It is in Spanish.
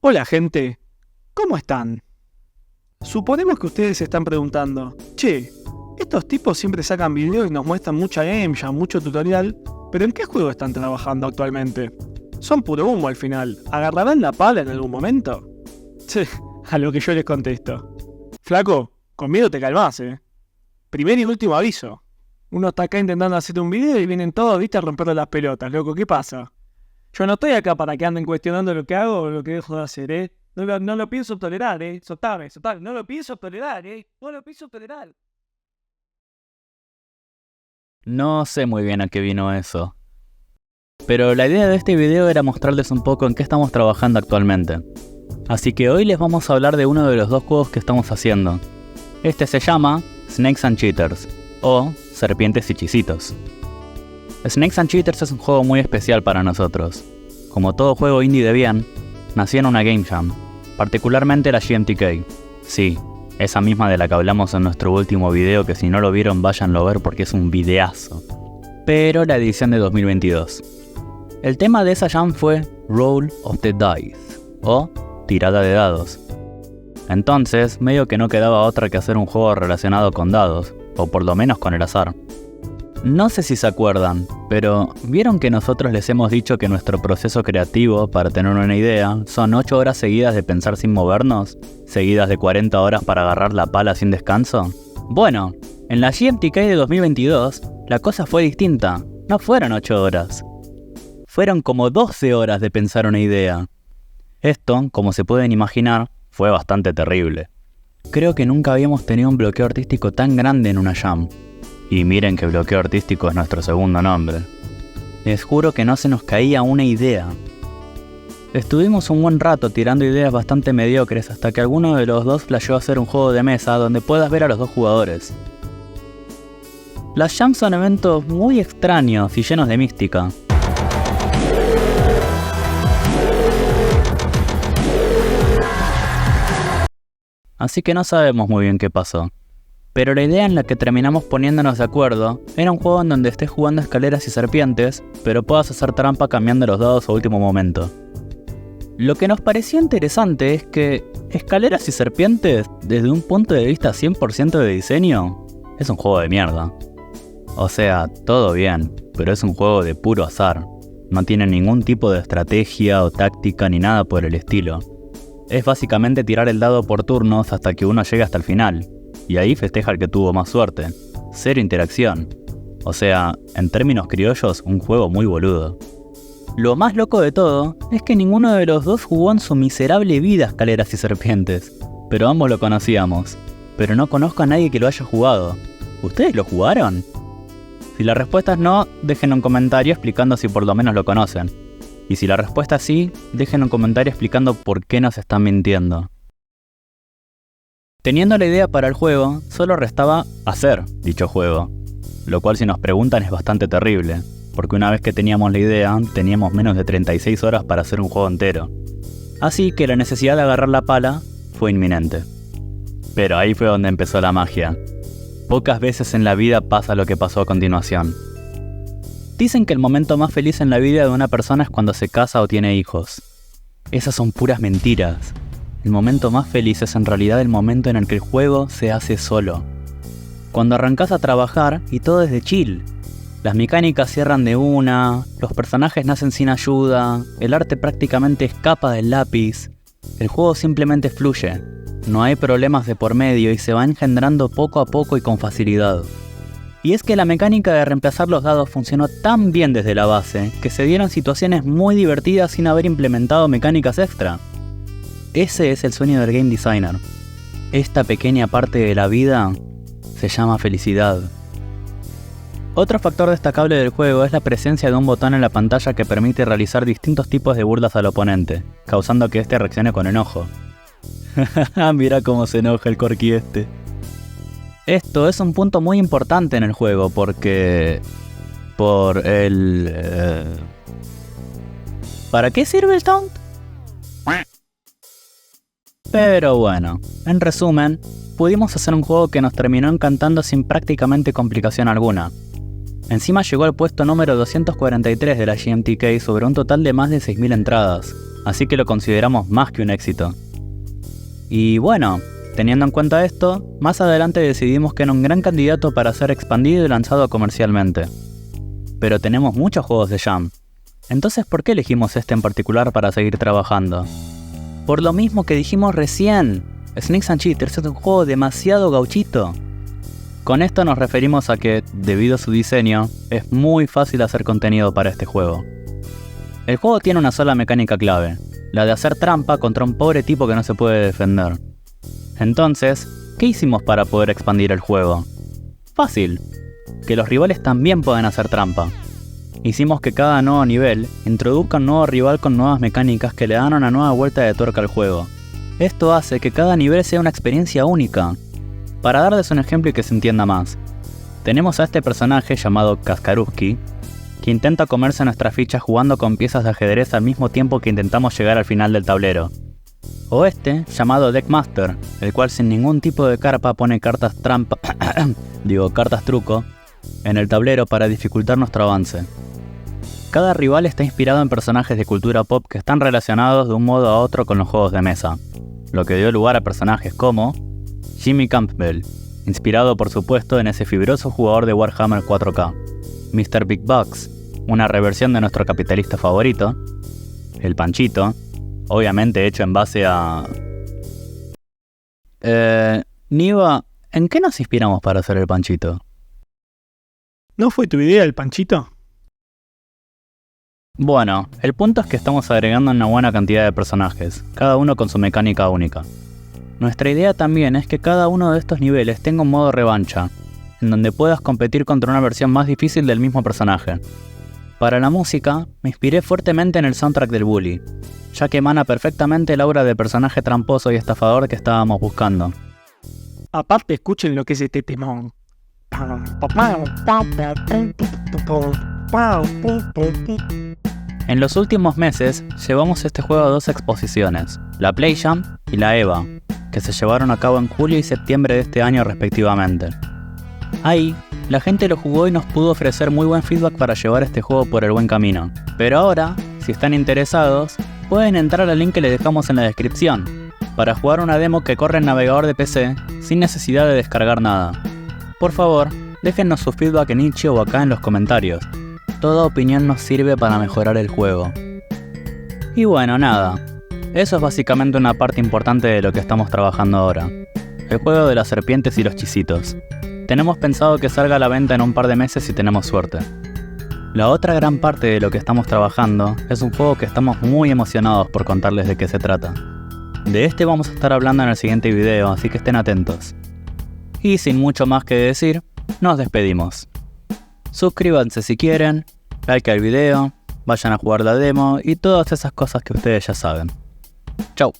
Hola gente, ¿cómo están? Suponemos que ustedes se están preguntando, che, estos tipos siempre sacan videos y nos muestran mucha game jam, mucho tutorial, pero ¿en qué juego están trabajando actualmente? Son puro humo al final, ¿agarrarán la pala en algún momento? Che, a lo que yo les contesto. Flaco, con miedo te calmás, Primer y último aviso. Uno está acá intentando hacer un video y vienen todos, viste, a romperle las pelotas, loco, ¿qué pasa? Yo no estoy acá para que anden cuestionando lo que hago o lo que dejo de hacer, No lo pienso tolerar, Soltame, no lo pienso tolerar, No lo pienso tolerar. No sé muy bien a qué vino eso. Pero la idea de este video era mostrarles un poco en qué estamos trabajando actualmente. Así que hoy les vamos a hablar de uno de los dos juegos que estamos haciendo. Este se llama Snakes and Cheaters, o Serpientes y Chisitos. Snakes and Cheaters es un juego muy especial para nosotros. Como todo juego indie de bien, nació en una Game Jam, particularmente la GMTK. Sí, esa misma de la que hablamos en nuestro último video, que si no lo vieron váyanlo a ver porque es un videazo. Pero la edición de 2022. El tema de esa jam fue Roll of the Dice, o tirada de dados. Entonces, medio que no quedaba otra que hacer un juego relacionado con dados, o por lo menos con el azar. No sé si se acuerdan, pero ¿vieron que nosotros les hemos dicho que nuestro proceso creativo, para tener una idea, son 8 horas seguidas de pensar sin movernos, seguidas de 40 horas para agarrar la pala sin descanso? Bueno, en la GMTK de 2022, la cosa fue distinta. No fueron 8 horas. Fueron como 12 horas de pensar una idea. Esto, como se pueden imaginar, fue bastante terrible. Creo que nunca habíamos tenido un bloqueo artístico tan grande en una jam. Y miren que bloqueo artístico es nuestro segundo nombre. Les juro que no se nos caía una idea. Estuvimos un buen rato tirando ideas bastante mediocres hasta que alguno de los dos flasheó hacer un juego de mesa donde puedas ver a los dos jugadores. Las jams son eventos muy extraños y llenos de mística. Así que no sabemos muy bien qué pasó. Pero la idea en la que terminamos poniéndonos de acuerdo era un juego en donde estés jugando escaleras y serpientes, pero puedas hacer trampa cambiando los dados a último momento. Lo que nos pareció interesante es que escaleras y serpientes, desde un punto de vista 100% de diseño, es un juego de mierda. O sea, todo bien, pero es un juego de puro azar. No tiene ningún tipo de estrategia o táctica ni nada por el estilo. Es básicamente tirar el dado por turnos hasta que uno llegue hasta el final. Y ahí festeja el que tuvo más suerte. Cero interacción. O sea, en términos criollos, un juego muy boludo. Lo más loco de todo es que ninguno de los dos jugó en su miserable vida escaleras y serpientes. Pero ambos lo conocíamos. Pero no conozco a nadie que lo haya jugado. ¿Ustedes lo jugaron? Si la respuesta es no, dejen un comentario explicando si por lo menos lo conocen. Y si la respuesta es sí, dejen un comentario explicando por qué nos están mintiendo. Teniendo la idea para el juego, solo restaba hacer dicho juego. Lo cual, si nos preguntan, es bastante terrible, porque una vez que teníamos la idea, teníamos menos de 36 horas para hacer un juego entero. Así que la necesidad de agarrar la pala fue inminente. Pero ahí fue donde empezó la magia. Pocas veces en la vida pasa lo que pasó a continuación. Dicen que el momento más feliz en la vida de una persona es cuando se casa o tiene hijos. Esas son puras mentiras. El momento más feliz es en realidad el momento en el que el juego se hace solo. Cuando arrancás a trabajar y todo es de chill. Las mecánicas cierran de una, los personajes nacen sin ayuda, el arte prácticamente escapa del lápiz. El juego simplemente fluye. No hay problemas de por medio y se va engendrando poco a poco y con facilidad. Y es que la mecánica de reemplazar los dados funcionó tan bien desde la base que se dieron situaciones muy divertidas sin haber implementado mecánicas extra. Ese es el sueño del game designer. Esta pequeña parte de la vida se llama felicidad. Otro factor destacable del juego es la presencia de un botón en la pantalla que permite realizar distintos tipos de burlas al oponente, causando que éste reaccione con enojo. Mira cómo se enoja el corky este. Esto es un punto muy importante en el juego porque... ¿Para qué sirve el taunt? Pero bueno, en resumen, pudimos hacer un juego que nos terminó encantando sin prácticamente complicación alguna. Encima llegó al puesto número 243 de la GMTK sobre un total de más de 6.000 entradas. así que lo consideramos más que un éxito. Y bueno, teniendo en cuenta esto, más adelante decidimos que era un gran candidato para ser expandido y lanzado comercialmente. Pero tenemos muchos juegos de Jam. Entonces, ¿por qué elegimos este en particular para seguir trabajando? Por lo mismo que dijimos recién, Snakes and Cheaters es un juego demasiado gauchito. Con esto nos referimos a que, debido a su diseño, es muy fácil hacer contenido para este juego. El juego tiene una sola mecánica clave, la de hacer trampa contra un pobre tipo que no se puede defender. Entonces, ¿qué hicimos para poder expandir el juego? Fácil, que los rivales también pueden hacer trampa. Hicimos que cada nuevo nivel introduzca un nuevo rival con nuevas mecánicas que le dan una nueva vuelta de tuerca al juego. Esto hace que cada nivel sea una experiencia única. Para darles un ejemplo y que se entienda más, tenemos a este personaje llamado Kaskaruski, que intenta comerse nuestras fichas jugando con piezas de ajedrez al mismo tiempo que intentamos llegar al final del tablero. O este, llamado Deckmaster, el cual sin ningún tipo de carpa pone cartas trampa, cartas truco, en el tablero para dificultar nuestro avance. Cada rival está inspirado en personajes de cultura pop que están relacionados de un modo a otro con los juegos de mesa, lo que dio lugar a personajes como Jimmy Campbell, inspirado por supuesto en ese fibroso jugador de Warhammer 4K, Mr. Big Bucks, una reversión de nuestro capitalista favorito, el Panchito, obviamente hecho en base a... Niva, ¿en qué nos inspiramos para hacer el Panchito? ¿No fue tu idea el Panchito? Bueno, el punto es que estamos agregando una buena cantidad de personajes, cada uno con su mecánica única. Nuestra idea también es que cada uno de estos niveles tenga un modo revancha, en donde puedas competir contra una versión más difícil del mismo personaje. Para la música, me inspiré fuertemente en el soundtrack del Bully, ya que emana perfectamente el aura de personaje tramposo y estafador que estábamos buscando. Aparte, escuchen lo que es este temón. En los últimos meses, llevamos este juego a 2 exposiciones, la Play Jam y la EVA, que se llevaron a cabo en julio y septiembre de este año respectivamente. Ahí, la gente lo jugó y nos pudo ofrecer muy buen feedback para llevar este juego por el buen camino. Pero ahora, si están interesados, pueden entrar al link que les dejamos en la descripción, para jugar una demo que corre en navegador de PC, sin necesidad de descargar nada. Por favor, déjennos su feedback en Itch.io o acá en los comentarios. Toda opinión nos sirve para mejorar el juego. Y bueno, nada. Eso es básicamente una parte importante de lo que estamos trabajando ahora. El juego de las serpientes y los chisitos. Tenemos pensado que salga a la venta en un par de meses si tenemos suerte. La otra gran parte de lo que estamos trabajando es un juego que estamos muy emocionados por contarles de qué se trata. De este vamos a estar hablando en el siguiente video, así que estén atentos. Y sin mucho más que decir, nos despedimos. Suscríbanse si quieren, like al video, vayan a jugar la demo y todas esas cosas que ustedes ya saben. Chau.